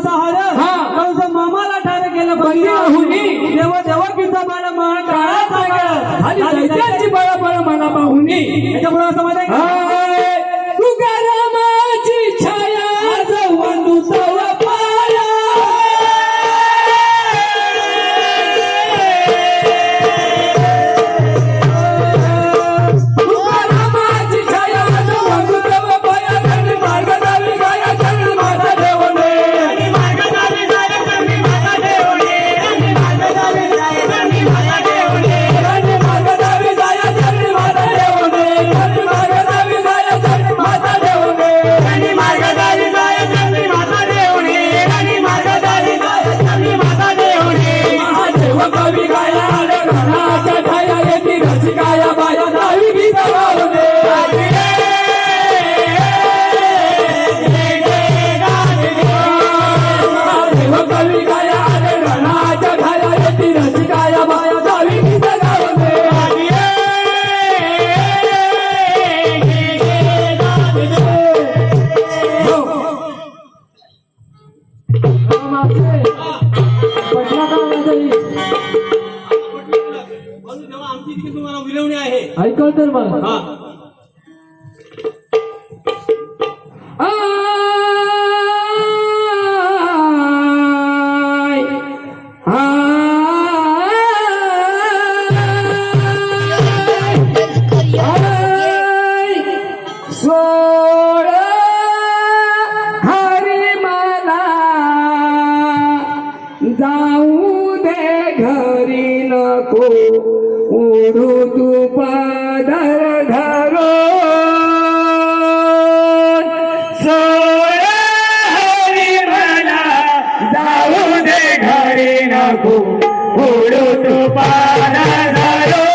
सहार कंस मामाला ठार केलं देवा देवकीचा बाळ मान काळाचा काळ आणि दैत्याची बळ मना पाहुनी याच्यापुढे असं मध्ये तुकारामाची छाया जवळून पाया तुकारामाची छाया जवळून पाया आणि मार्गदारी गाया चरणी माता देवने आणि मार्गदारी गाया चरणी माता देवने आणि मार्गदारी गाया चरणी माता देवने आणि मार्गदारी गाया चरणी माता देवने आणि मार्गदारी गाया चरणी माता देवने आणि मार्गदारी गाया चरणी माता देवने आणि मार्गदारी गाया चरणी माता देवने महादेव कवी गाया रणाच्या छाया येती रसिकाया बाया दावी गीत गावने महादेव कवी गाया रणाच्या छाया येती रसिकाया बाया दावी गीत गावने विनवणी आहे ऐकल तर मग सोड हरी मला जाऊ दे घरी नको उडू तू पादर धरो सोड हरी मला जाऊ दे घरी नको उडू तू पादर धरो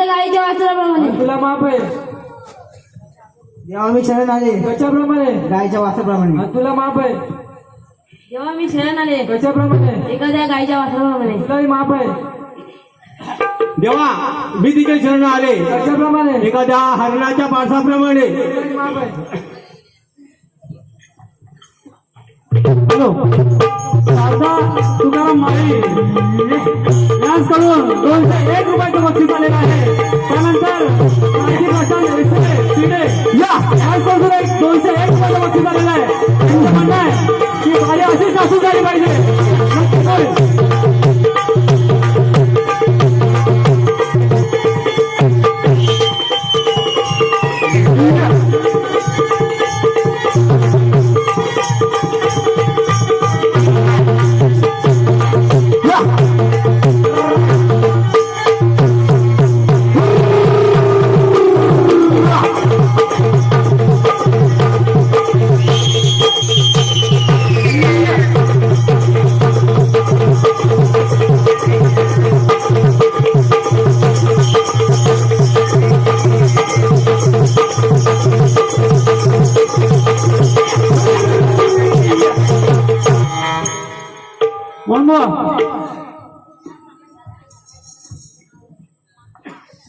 एखाद्या गाईच्या वासराप्रमाणे. तुला माफ आहे. जेव्हा मी शरण आले कशाप्रमाणे? गायच्या वासाप्रमाणे. तुला माफ आहे. जेव्हा मी शरण आले कशाप्रमाणे? एखाद्या गाईच्या वासराप्रमाणे. तुलाही माफ आहे. देवा मी तिथे शरण आले कशाप्रमाणे? एखाद्या हरणाच्या पासाप्रमाणे. तुलाही माफ आहे. हॅलो शारदा तुकाराम माळी यांच्याकडून 201 रुपयाचं बक्षीस आलेलं आहे. त्यानंतर माजी प्रशांत शिडे यांच्याकडून 201 रुपयाचं बक्षीस आलेलं आहे. त्यांचं म्हणणं आहे की गाडी अशीच असू झाली पाहिजे.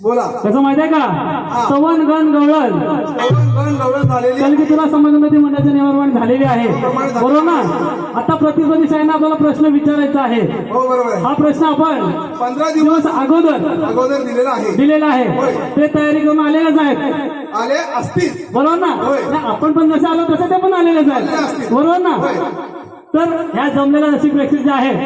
बोला. कसं माहितीये का? सवन गण गवळण झालेली कारण की तुला समाजोन्नती मंडळाची निवडणूक झालेली आहे बरोबर ना. आता प्रतिस्पर्धी शाहीने आपल्याला प्रश्न विचारायचा आहे. हो बरोबर आहे. हा प्रश्न आपण 15 दिवस अगोदर दिलेला आहे. दिलेला आहे. ते तयारी करून आलेलेच आहेत आले असतील बरोबर ना. नाही, आपण पण जसे आलो तसे ते पण आलेलेच आहेत बरोबर ना. तर ह्या जमलेल्या रसिक प्रेक्षक जे आहेत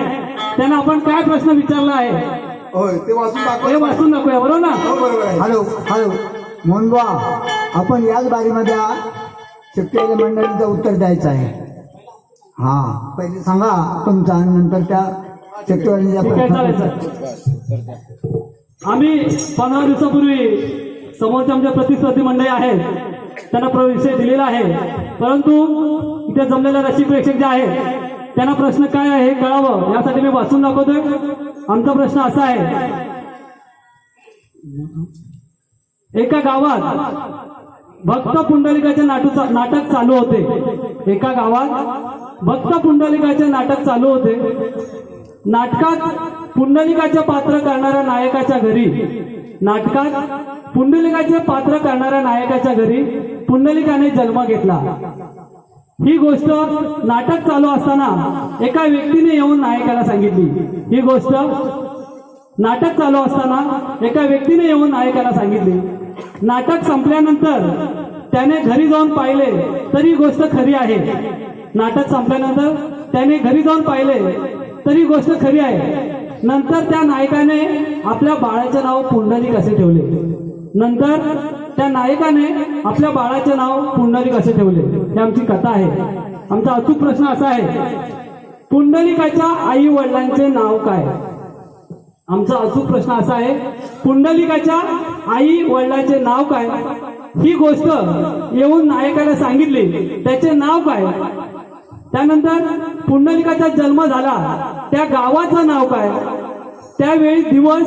त्यांना आपण काय प्रश्न विचारला आहे होय ते वाचून हे दाखवा. वाचून दाखवूया बरोबर ना. हो बरोबर आहे. हॅलो हॅलो मोहनबा, आपण याच बारीमध्ये शेतकरी मंडळीचं उत्तर द्यायचं आहे. हा पहिले सांगा तुमचा आणि नंतर त्या ठीक आहे चालेल शेतकऱ्यांच्या सर. आम्ही 15 दिवसापूर्वी समोरचे आमच्या प्रतिस्पर्धी मंडळी आहेत त्यांना विषय दिलेला आहे. परंतु इथे जमलेले रसिक प्रेक्षक जे आहेत त्यांना प्रश्न काय आहे हे कळावं यासाठी मी वाचून दाखवतोय. आमचा प्रश्न असा आहे. एका गावात भक्त पुंडलिकाचे नाटक चालू होते. एका गावात भक्त पुंडलिकाचे नाटक चालू होते. नाटकात पुंडलिकाचे पात्र करणाऱ्या नायकाच्या घरी पुंडलिकाने जन्म घेतला. ही गोष्ट नाटक चालू असताना एका व्यक्तीने येऊन नायकाला सांगितली. ही गोष्ट नाटक चालू असताना एका व्यक्तीने येऊन नायकाला सांगितली. नाटक संपल्यानंतर त्याने घरी जाऊन पाहिले तरी गोष्ट खरी आहे. नाटक संपल्यानंतर त्याने घरी जाऊन पाहिले तरी गोष्ट खरी आहे. नंतर त्या नायकाने आपल्या बाळाचे नाव पुंडलिक असे ठेवले. असे ठेवले. ही आमची कथा आहे. आमचा अचूक प्रश्न असा आहे. पुंडलिकाच्या आई वडिलांचे नाव काय? आमचा अचूक प्रश्न असा आहे. पुंडलिकाच्या आई वडिलांचे नाव काय? ही गोष्ट येऊन नायकाला सांगितली. त्याचे नाव काय? त्यानंतर पुंडलिकाचा जन्म झाला त्या गावाचं नाव काय? त्यावेळी दिवस,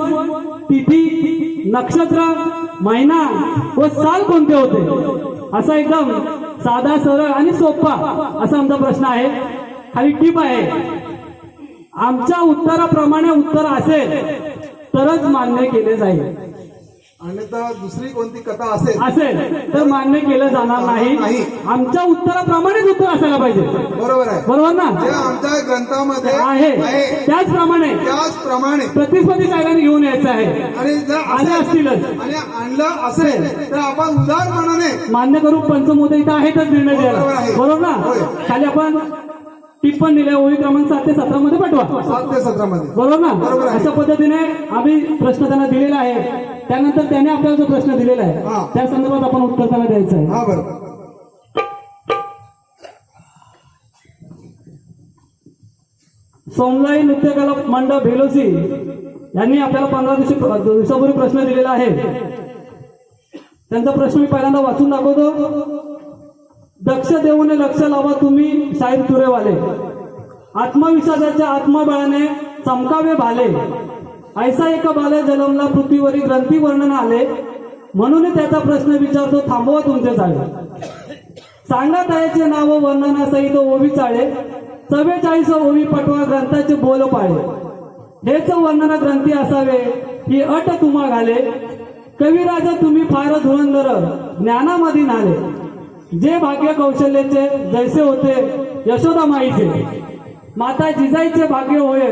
तिथी, नक्षत्र, महिना व साल कोणते होते? असा एकदम साधा सरळ आणि सोपा असा आमचा प्रश्न आहे. खाली टीप आहे. आमच्या उत्तराप्रमाणे उत्तर असेल तरच मान्य केले जाईल. आणि तर दुसरी कोणती कथा असेल तर मान्य केलं जाणार नाही. आमच्या उत्तराप्रमाणेच उत्तर असायला पाहिजे. बरोबर आहे. बरोबर ना. जे आमच्या ग्रंथामध्ये आहे त्याचप्रमाणे प्रतिस्पर्धी कायद्याने घेऊन यायचं आहे. आणि जर आले असतीलच आणि आणलं असेल तर आपण उदारपणाने मान्य करू. पंचमोद इथं आहेतच निर्णय द्यायला. बरोबर ना. खाली आपण टिप्पण दिले. ओळी क्रमांक 7 ते 17 मध्ये पाठवा. 7 ते 17 मध्ये. बरोबर ना. अशा पद्धतीने आम्ही प्रश्न त्यांना दिलेला आहे. त्यानंतर त्याने आपल्याला जो प्रश्न दिलेला आहे त्या संदर्भात आपण उत्तर त्यांना द्यायचं आहे. हा बरोबर. सोमलाई नृत्यकला मंडळ भेलोसी यांनी आपल्याला 15 दिवसापूर्वी प्रश्न दिलेला आहे. त्यांचा प्रश्न मी पहिल्यांदा वाचून दाखवतो. दक्ष देऊने लक्ष लावा तुम्ही साहेब तुरेवाले, आत्मविश्वासाच्या आत्मबळाने चमकावे भाले, ऐसा एक बालक जन्मला पृथ्वीवरील ग्रंथी वर्णन आले म्हणून त्याचा प्रश्न विचारतो थांबवा तुमचे चाळे सांगा त्याचे नाव वर्णनासहित ओवी चाळे 44 ओवी पटवा ग्रंथाचे बोल पाळे हेच वर्णन ग्रंथी असावे ही अट तुम्हा घाले कविराजा तुम्ही फार धुरंधर ज्ञानामध्ये नाले जे भाग्य कौशल्याचे जैसे होते यशोदा माईचे माता जिजाईचे भाग्य होय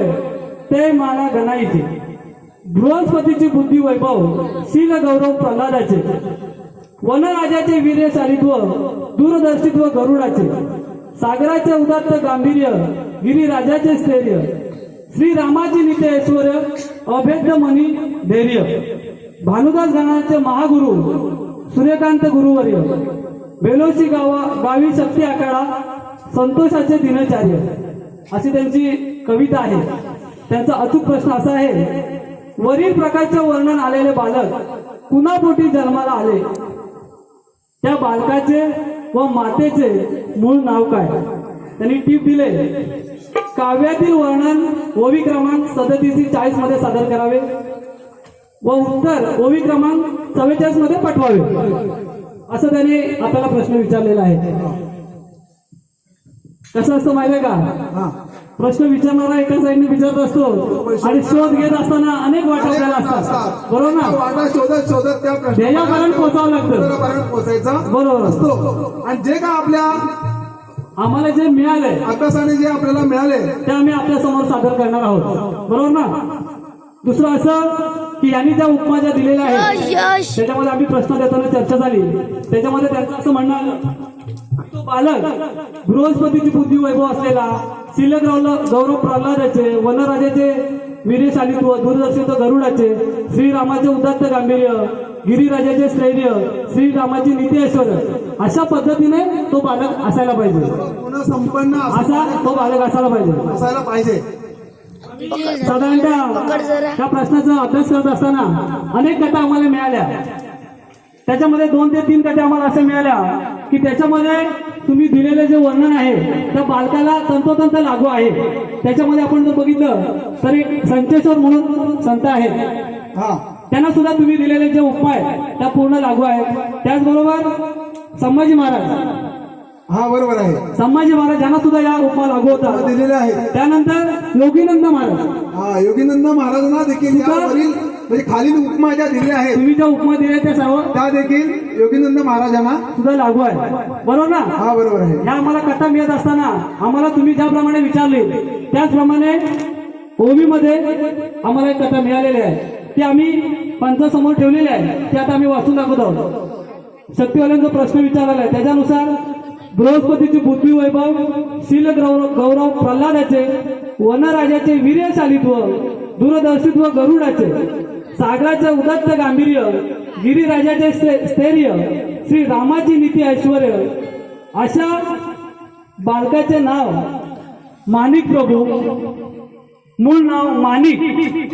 ते माना गणाईचे बृहस्पतीची बुद्धी वैभव शील गौरव प्रल्हादाचे वनराजाचे वीर्यशालित्व दूरदर्शित्व गरुडाचे सागराचे उदात्त गांभीर्य गिरिराजाचे स्थैर्य श्रीरामाची नित्य ऐश्वर्य अभेद्य मनी धैर्य भानुदास गणाचे महागुरु सूर्यकांत गुरुवर्य बेलोशी गावी शक्ती आखाडा संतोषाचे दिनचार्य अशी त्यांची कविता आहे. त्यांचा अचूक प्रश्न असा आहे वरील प्रकारचे वर्णन आलेले बालक कुणापोटी जन्माला आले त्या बालकाचे व मातेचे मूळ नाव काय. त्यांनी टीप दिले काव्यातील वर्णन ओवी क्रमांक 37-40 मध्ये सादर करावे व उत्तर ओवी क्रमांक 44 मध्ये पाठवावे असं त्याने आपल्याला प्रश्न विचारलेला आहे. कसं असतं माहितीये का हा प्रश्न विचारणारा एका साईडने विचारत असतो आणि शोध घेत असताना अनेक वाटा आपल्याला असतात बरोबर ना. वाटा शोधत शोधत त्या ध्येयापर्यंत पोहोचावं लागतं उत्तरापर्यंत पोहोचायचा बरोबर असतो. आणि जे का आपल्या आम्हाला जे मिळालंय अभ्यासाने जे आपल्याला मिळाले ते आम्ही आपल्या समोर सादर करणार आहोत बरोबर ना. दुसरं असं की यांनी ज्या उपमा ज्या दिलेल्या आहेत त्याच्यामध्ये आम्ही प्रश्न देताना चर्चा झाली त्याच्यामध्ये त्यांचं असं म्हणणं आलं तो बालक बृहस्पतीची बुद्धी वैभव असलेला शील गौरव प्रल्हादाचे वनराजाचे वीर्यशालित्व दूरदर्शित्व गरुडाचे श्रीरामाचे उदात्त गांभीर्य गिरिराजाचे स्थैर्य श्रीरामाची नित्य ऐश्वर्य अशा पद्धतीने तो बालक असायला पाहिजे. संपन्न असा तो बालक असायला पाहिजे असायला पाहिजे. साधारणतः त्या प्रश्नाचा अभ्यास करत असताना अनेक कथा आम्हाला मिळाल्या. त्याच्यामध्ये 2 ते 3 कथा आम्हाला अशा मिळाल्या की त्याच्यामध्ये तुम्ही दिलेले जे वर्णन आहे त्या बालकाला तंतोतंत लागू आहे. त्याच्यामध्ये आपण जर बघितलं तर एक संचेश्वर म्हणून संत आहेत हा त्यांना सुद्धा तुम्ही दिलेले जे उपाय त्या पूर्ण लागू आहेत. त्याचबरोबर संभाजी महाराज हा बरोबर आहे संभाजी महाराज यांना सुद्धा या उपमा लागू होतात. दिलेले आहे. त्यानंतर योगीनंद महाराज हा योगीनंद महाराजांना देखील यावरील म्हणजे खालील उपमा ज्या दिल्या आहेत तुम्ही ज्या उपमा दिल्या त्या सर्व त्या देखील योगीनंद महाराजांना सुद्धा लागू आहे बरोबर ना. हा बरोबर आहे. ह्या आम्हाला कथा मिळत असताना आम्हाला तुम्ही ज्याप्रमाणे विचारले त्याचप्रमाणे ओवीमध्ये आम्हाला एक कथा मिळालेली आहे ती आम्ही पंचासमोर ठेवलेली आहे. ती आता आम्ही वाचून दाखवत आहोत. शक्तीवाल्यांचा प्रश्न विचारलेला आहे त्याच्यानुसार बृहस्पतीची बुद्धी वैभव शील गौरव प्रल्हादाचे वनराजाचे वीर्यशालित्व दूरदर्शित्व गरुडाचे सागराचे उदात्त गांभीर्य गिरिराजाचे स्थैर्य श्री रामाची नित्य ऐश्वर्य अशा बालकाचे नाव माणिक प्रभू मूळ नाव माणिक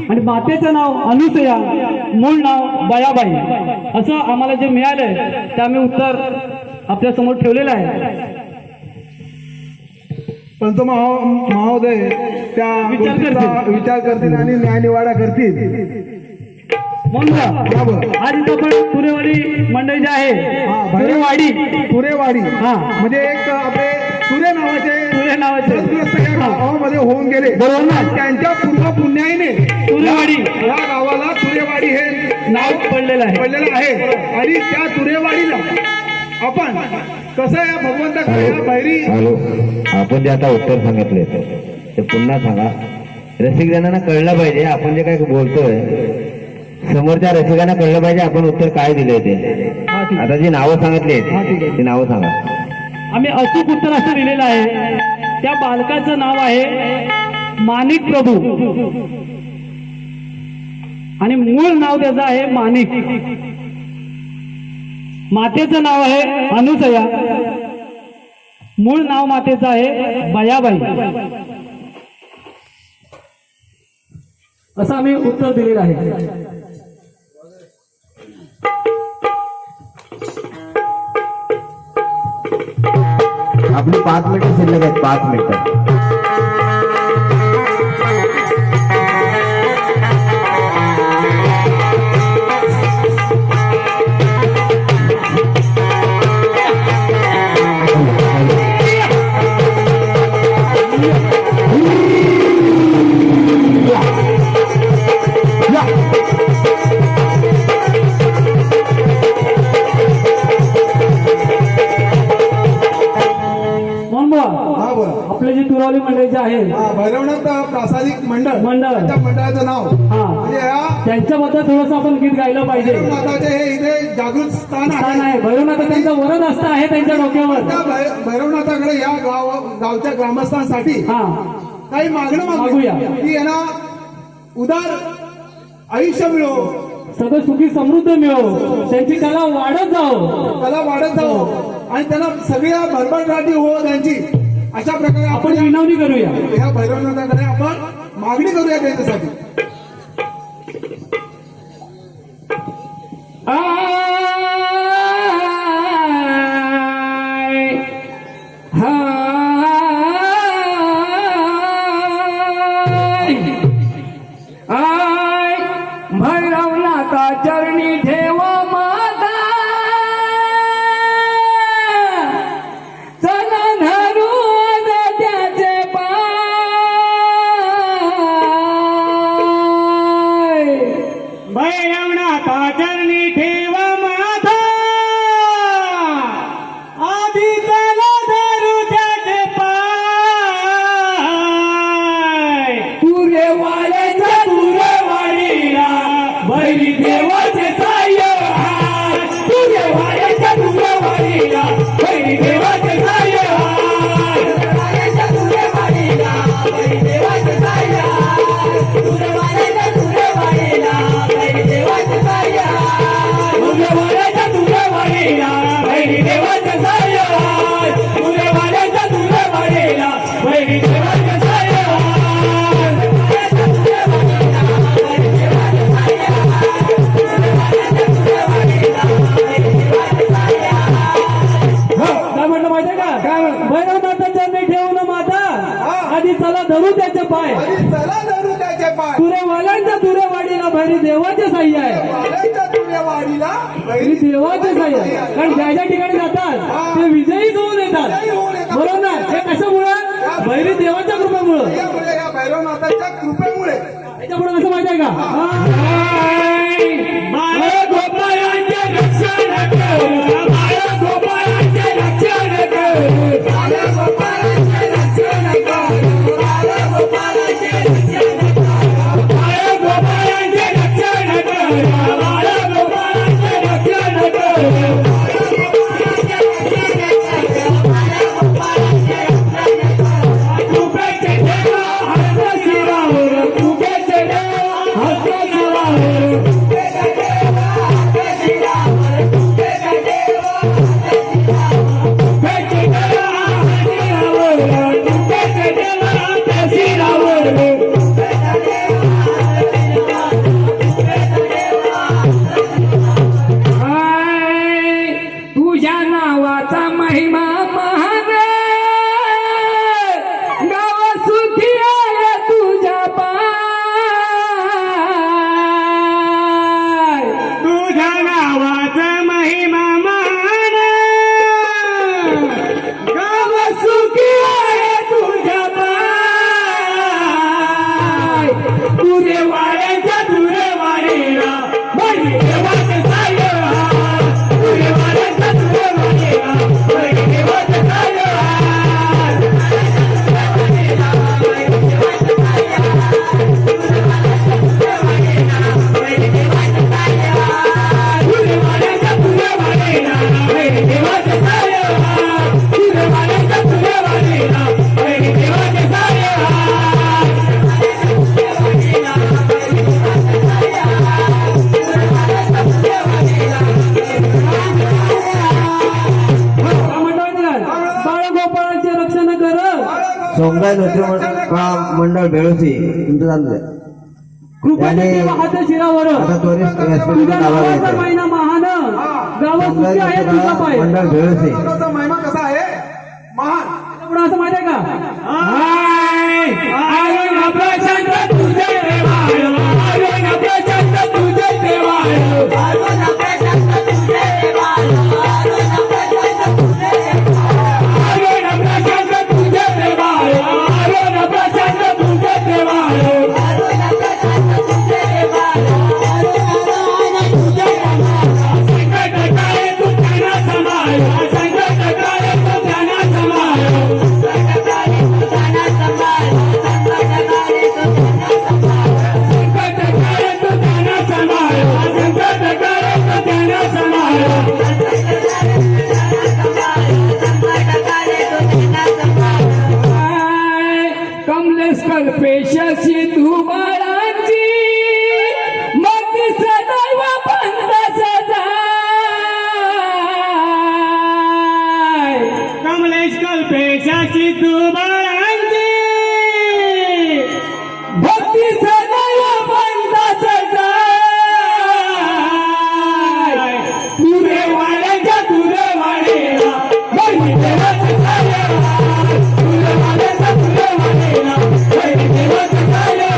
आणि मातेचं नाव अनुसया मूळ नाव बयाबाई असं आम्हाला जे मिळालंय ते आम्ही उत्तर आपल्या समोर ठेवलेलं आहे. पंत महोदय त्या गोष्टीचा विचार करतील आणि न्यायनिवाडा करतील. म्हणून आज इथं आपण तुरेवाडी मंडळी जे आहे तुरेवाडी हा म्हणजे एक आपले तुरे नावाचे नावाचे गावामध्ये होऊन गेले बरोबर ना. त्यांच्या पूर्व पुण्याईने तुरेवाडी या गावाला तुरेवाडी हे नाव पडलेलं आहे आणि त्या तुरेवाडीला आपण कसं या भगवंताकडे बैरी हॅलो आपण जे आता उत्तर सांगितले ते पुन्हा सांगा. रसिकजनांना कळलं पाहिजे आपण जे काही बोलतोय समोरच्या रसिकांना कळलं पाहिजे आपण उत्तर काय दिलंय ते. आता जी नावं सांगितली ती नावं सांगा. आम्ही अचूक उत्तर असं दिलेलं आहे त्या बालकाचं नाव आहे माणिक प्रभू आणि मूळ नाव त्याचं आहे माणिक. मातेचं नाव आहे अनुसया मूळ नाव मातेचं आहे बयाबाई असं आम्ही उत्तर दिलेलं आहे. आपली 5 मिनिटं शिल्लक आहेत 5 मिनिटं. आहे भैरवनाथ प्रासादिक मंडळ मंडळ. त्या मंडळाचं नाव हा म्हणजे या त्यांच्याबद्दल थोडस आपण गीत गायलं पाहिजे. भैरवनाथाचे हे इथे जागृत स्थान स्थान आहे. आहे भैरवनाथ त्यांचं वरद असतं आहे त्यांच्या डोक्यावर. त्या भैरवनाथाकडे या गावच्या ग्रामस्थांसाठी हा काही मागणं मागूया. की यांना उदार आयुष्य मिळो, सगळं सुखी समृद्ध मिळो, त्यांची कला वाढत जाओ, कला वाढत जावो आणि त्यांना सगळ्या भरभराटी हो त्यांची, अशा प्रकारे आपण आपण विनवणी करूया. ह्या भैरवनाथाकडे आपण मागणी करूया त्यांच्यासाठी. भैरवनाथा चरणी ठेवा माता, चला धरू त्याचे पाय. भैरवनाथा चरणी ठेवा माथा, आधी चला धरू त्याचे पाय. तुरे वाड्याच्या तुरेवाडीला भैरी देवाचे साह्य हाय. तुरे वाड्याच्या तुरेवाडीला भैरी देवाचे साह्य हाय. वाड्याच्या तुरेवाडीला भैरी देवाचे साह्य हाय. तुरे वाड्याच्या तुरेवाडीला भैरी देवाचे साह्य हाय. तुरे वाड्याच्या तुरेवाडीला भैरी देवाचे साह्य हाय. तुरे वाड्याच्या तुरेवाडीला भैरी देवाचे साह्य हाय. काय म्हटलं माहितीये का? भैरवनाथाच्या चरणी ठेवून माता, आधी चला धरू त्याचे पाय. आणि चला धरू त्याचे पाय. तुरेवाल्यांच्या तुरेवाडीला भैरी देवाचे साह्य आहे. वाड्याच्या तुरेवाडीला भैरी देवाचे साह्य आहे. कारण ज्या ज्या ठिकाणी जातात ते विजयी होऊन येतात. बरोबर ना? हे कशामुळे? भैरी देवाच्या कृपेमुळं. यामुळे या भैरवनाथाच्या कृपेमुळे त्याच्यामुळे कसं माहितीये का? बाळगोपाळांचे रक्षण कर, बाळगोपाळांचे रक्षण कर, बाळगोपाळांचे रक्षण कर, बाळगोपाळांचे रक्षण कर, बाळगोपाळांचे रक्षण कर, बाळगोपाळांचे रक्षण कर, कृपेचे देवा हस्त शिरावर, कृपेचे देवा हस्त शिरावर. तुझ्या नावाचा महिमा महान, गाव सुखी आहे तुझ्या पाय. तुझ्या नावाचा महिमा मान, गाव सुखी आहे तुझ्या पाय. तुरे वाड्याच्या तुरे वाडीला बळी देवाचे साह्य हाय. तुरे वाड्याच्या तुरे वाडीला बळी देवाचे साह्य हाय. तुरे वाड्याच्या तुरे वाडीला बळी देवाचे साह्य हाय. तुरे वाड्याच्या तुरे वाडीला बळी देवाचे साह्य हाय. काय म्हटलं माहितीये का? बाळगोपाळांचे रक्षण कर. सोंगाई नृत्य मंडळ बेळोसी तुमचं चालू आहे. कृपेचे देवा हात शिरावर. आता त्वरित व्यासपीठावर तुझ्या नावा नावाचा घ्यायचं. महिना महान, गाव सोंगाई सुखी आहे तुझा पाय. नृत्य मंडळ बेळोसी. त्याचा महिमा कसा आहे? महान. त्याच्यामुळे असं माहितीये का? अरुण प्रशांत तुझे देवाळ, अरुण प्रशांत तुझे देवाळ, अरुण प्रशांत तुझे देवाळ, अरुण प्रशांत तुझे देवाळ, अरुण प्रशांत तुझे देवाळ, अरुण प्रशांत तुझे देवाळ, अरुण प्रशांत तुझे देवाळ, अरुण तुझे देवाळ. संकट काळे तू त्यांना सांभाळ, संकट काळे तू त्यांना सांभाळ, संकट काळे तू त्यांना सांभाळ. पेशाची तू बाळांची मग सदैव पंत सजाय कमलेश कल्पेशाची तू बाळांची भक्ती सदैव पंत सजाय तुरे वाड्याच्या तुरे वाडेला बहिणी देवाचं सारे तुरे वाड्याच्या तुरे वाडेला बहिणी देवाचं सारे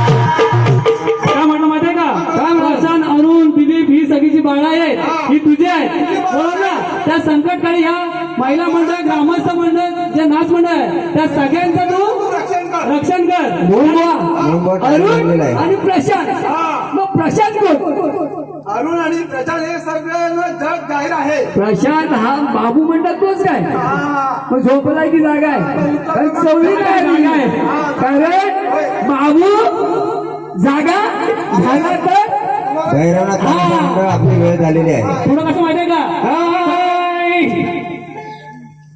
काय म्हटलं माहितीये का प्रशांत अरुण दिलीप ही सगळीची बाळा आहेत ही तुझी आहेत बरोबर ना त्या संकटकाळी ह्या महिला मंडळ ग्रामस्थ मंडळ जे नाच मंडळ आहे त्या सगळ्यांचं तू रक्षण कर अरुण आणि प्रशांत मग प्रशांत कोण अरुण आणि प्रचार हे सगळ्यांना जग जाहीर आहे. प्रशांत हा बाबू म्हणतात तोच काय मग झोपलाय की जागा आहे कारण चवळी काय जागा आहे कारण बाबू जागा झाला तर गैराना मंडळ आपली वेळ झालेली आहे. पुढं कसं माहितीये का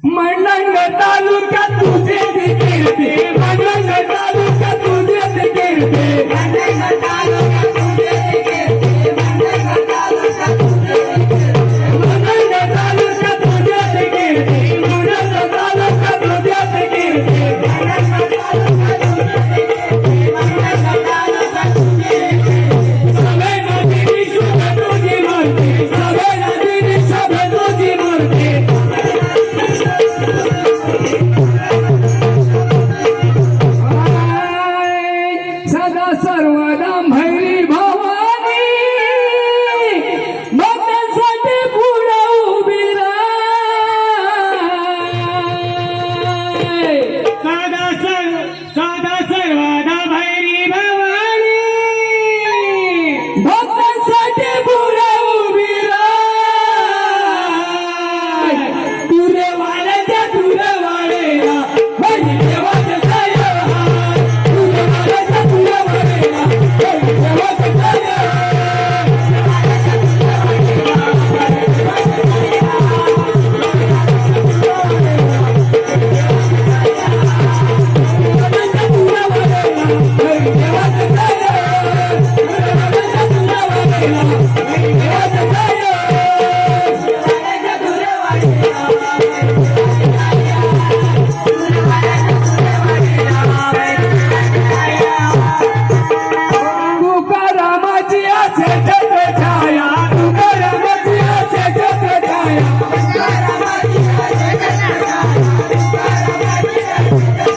मंडंग तालुक्यात तुझे कीर्ती मंडंग तालुक्यात तुझे कीर्ती मंडंग तालुक्यात तुझे कीर्ती मंडंग तालुक्यात तुझे कीर्ती मंडंग तालुक्यात तुझे कीर्ती मंडंग तालुक्यात तुझे कीर्ती मंडंग तालुक्यात तुझे कीर्ती मंडंग तालुक्यात तुझे कीर्ती सगळे नदीनी शुभ तुझी मूर्ती सगळे नदीनी शुभ तुझी मूर्ती सदा सर्वदा भैरी भवानी भक्तांसाठी पुढं उभी राय सदा सर्वदा भैरी भवानी भक्तांसाठी पुढं उभी राय तुरे वाड्याच्या तुरे वाडेला बहिणी देवाचं सारे तुरे वाड्याच्या तुरे वाडेला बहिणी देवाचं सारे तुकारामाची असे छत्रछाया तुकारामाची असे छत्रछाया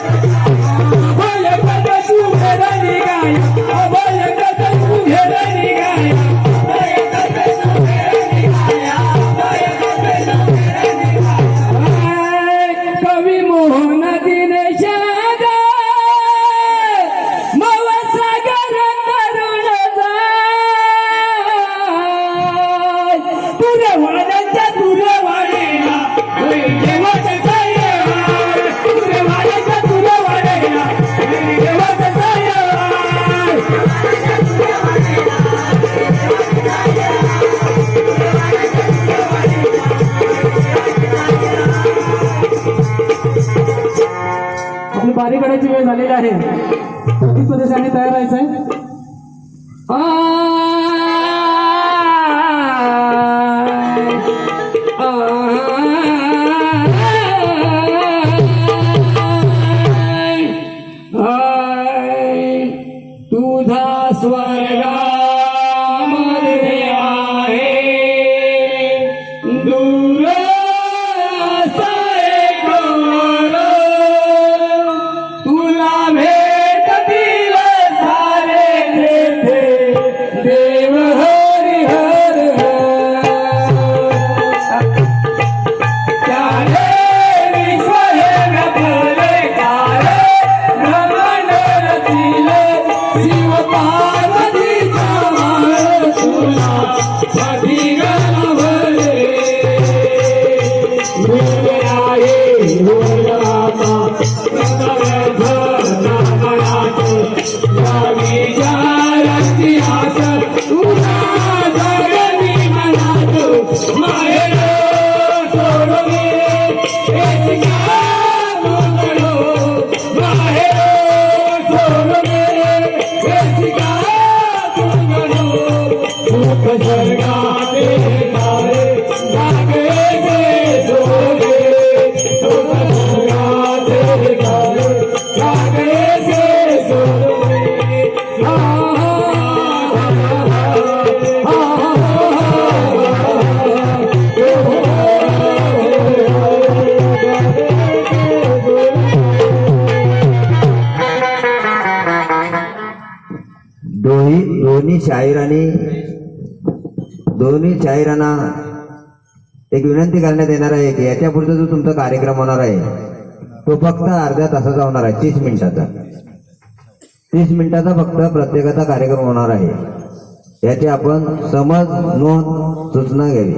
अभय कथ तू घेर निघाया अभय कथ तू घेर निघाया अभय कथ तू घेर निघाया अभय कथ तू घेर निघाया कवी मोहन दिनेश मव सागर करुण जाय तुरे वाड्याच्या तुरे वाडेला देवाचं सारे तुरे वाड्याच्या तुरे वाडेला देवाचं सारे आपली बारी काढायची वेळ झालेली आहे पोलीस प्रदेशाने तयार राहायचंय तुझा स्वर्गामध्ये आहे दूर सारे तुला भेटतील सारे जागती मनात माहेर सोडून रसिका तुझं माहेर सोडून रसिका तुझं सुख स्वर्गाते सारे जागे सोडे सुख स्वर्गाते सारे जागे सोडे दोन्ही शाहिरांना एक विनंती करण्यात येणार आहे की याच्या पुढचा जो तुमचा कार्यक्रम होणार आहे तो फक्त अर्ध्या तासाचा होणार आहे. 30 मिनिटाचा 30 मिनिटाचा फक्त प्रत्येकाचा कार्यक्रम होणार आहे. याची आपण समज नोंद सूचना घ्यावी.